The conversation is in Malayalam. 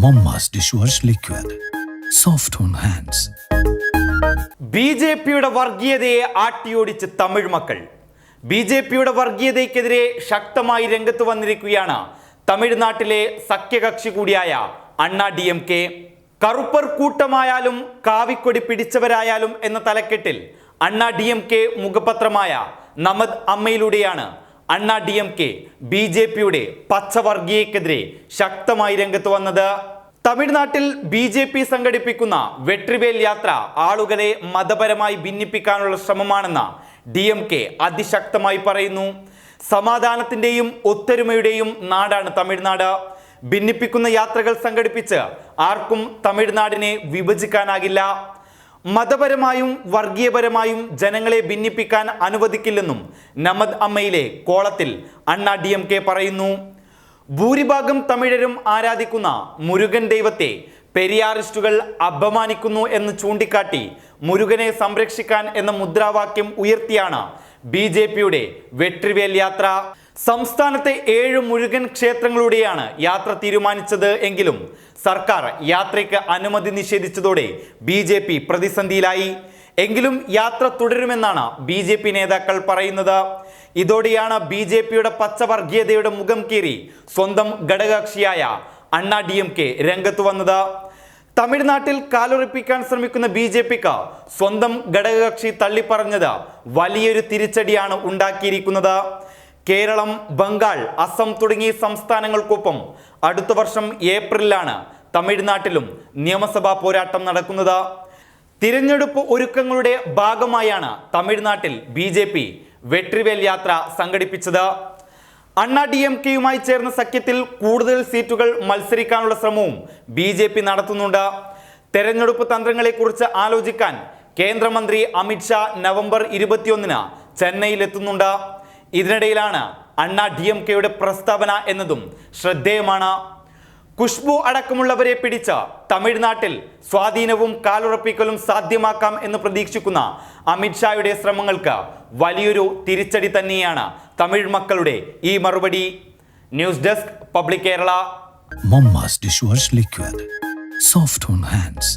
Momma's dishwash liquid. Soft on hands. ബിജെപിയുടെ വർഗീയതയെ ആട്ടിയോടിച്ച് തമിഴ് മക്കൾ. ബിജെപിയുടെ വർഗീയതയ്ക്കെതിരെ ശക്തമായി രംഗത്ത് വന്നിരിക്കുകയാണ് തമിഴ്നാട്ടിലെ സഖ്യകക്ഷി കൂടിയായ അണ്ണാ DMK. കറുപ്പർ കൂട്ടമായാലും കാവിക്കൊടി പിടിച്ചവരായാലും എന്ന തലക്കെട്ടിൽ അണ്ണാ DMK മുഖപത്രമായ നമദ് അമ്മയിലൂടെയാണ് അണ്ണാ DMK ബിജെപിയുടെ പച്ചവർഗീയക്കെതിരെ ശക്തമായി രംഗത്ത് വന്നത്. തമിഴ്നാട്ടിൽ BJP സംഘടിപ്പിക്കുന്ന വെട്രിവേൽ യാത്ര ആളുകളെ മതപരമായി ഭിന്നിപ്പിക്കാനുള്ള ശ്രമമാണെന്ന് DMK അതിശക്തമായി പറയുന്നു. സമാധാനത്തിന്റെയും ഒത്തൊരുമയുടെയും നാടാണ് തമിഴ്നാട്. ഭിന്നിപ്പിക്കുന്ന യാത്രകൾ സംഘടിപ്പിച്ച് ആർക്കും തമിഴ്നാടിനെ വിഭജിക്കാനാകില്ല. മതപരമായും വർഗീയപരമായും ജനങ്ങളെ ഭിന്നിപ്പിക്കാൻ അനുവദിക്കില്ലെന്നും നമദ് അമ്മയിലെ കോളത്തിൽ അണ്ണാ DMK പറയുന്നു. ഭൂരിഭാഗം തമിഴരും ആരാധിക്കുന്ന മുരുകൻ ദൈവത്തെ പെരിയാറിസ്റ്റുകൾ അപമാനിക്കുന്നു എന്ന് ചൂണ്ടിക്കാട്ടി മുരുകനെ സംരക്ഷിക്കാൻ എന്ന മുദ്രാവാക്യം ഉയർത്തിയാണ് BJPയുടെ വെട്രിവേൽ യാത്ര. സംസ്ഥാനത്തെ 7 മുരുകൻ ക്ഷേത്രങ്ങളുടെയാണ് യാത്ര തീരുമാനിച്ചത് എങ്കിലും സർക്കാർ യാത്രയ്ക്ക് അനുമതി നിഷേധിച്ചതോടെ BJP പ്രതിസന്ധിയിലായി. എങ്കിലും യാത്ര തുടരുമെന്നാണ് BJP നേതാക്കൾ പറയുന്നത്. ഇതോടെയാണ് BJPയുടെ പച്ചവർഗീയതയുടെ മുഖം കീറി സ്വന്തം ഘടകകക്ഷിയായ അണ്ണാ DMK രംഗത്ത് വന്നത്. തമിഴ്നാട്ടിൽ കാലുറപ്പിക്കാൻ ശ്രമിക്കുന്ന BJPക്ക് സ്വന്തം ഘടകകക്ഷി തള്ളിപ്പറഞ്ഞത് വലിയൊരു തിരിച്ചടിയാണ് ഉണ്ടാക്കിയിരിക്കുന്നത്. കേരളം, ബംഗാൾ, അസം തുടങ്ങിയ സംസ്ഥാനങ്ങൾക്കൊപ്പം അടുത്ത വർഷം ഏപ്രിലാണ് തമിഴ്നാട്ടിലും നിയമസഭാ പോരാട്ടം നടക്കുന്നത്. തിരഞ്ഞെടുപ്പ് ഒരുക്കങ്ങളുടെ ഭാഗമായാണ് തമിഴ്നാട്ടിൽ BJP വെട്രിവേൽ യാത്ര സംഘടിപ്പിച്ചത്. അണ്ണാ DMKയുമായി ചേർന്ന സഖ്യത്തിൽ കൂടുതൽ സീറ്റുകൾ മത്സരിക്കാനുള്ള ശ്രമവും BJP നടത്തുന്നുണ്ട്. തെരഞ്ഞെടുപ്പ് തന്ത്രങ്ങളെക്കുറിച്ച് ആലോചിക്കാൻ കേന്ദ്രമന്ത്രി അമിത്ഷാ നവംബർ 21 ചെന്നൈയിലെത്തുന്നുണ്ട്. ഇതിനിടയിലാണ് അണ്ണാ DMKയുടെ പ്രസ്താവന എന്നതും ശ്രദ്ധേയമാണ്. ഖുശ്ബു അടക്കമുള്ളവരെ പിടിച്ച് തമിഴ്നാട്ടിൽ സ്വാധീനവും കാലുറപ്പിക്കലും സാധ്യമാക്കാം എന്ന് പ്രതീക്ഷിക്കുന്ന അമിത്ഷായുടെ ശ്രമങ്ങൾക്ക് വലിയൊരു തിരിച്ചടി തന്നെയാണ് തമിഴ് മക്കളുടെ ഈ മറുപടി. News desk public Kerala. Momma's dishwash liquid. Soft on hands.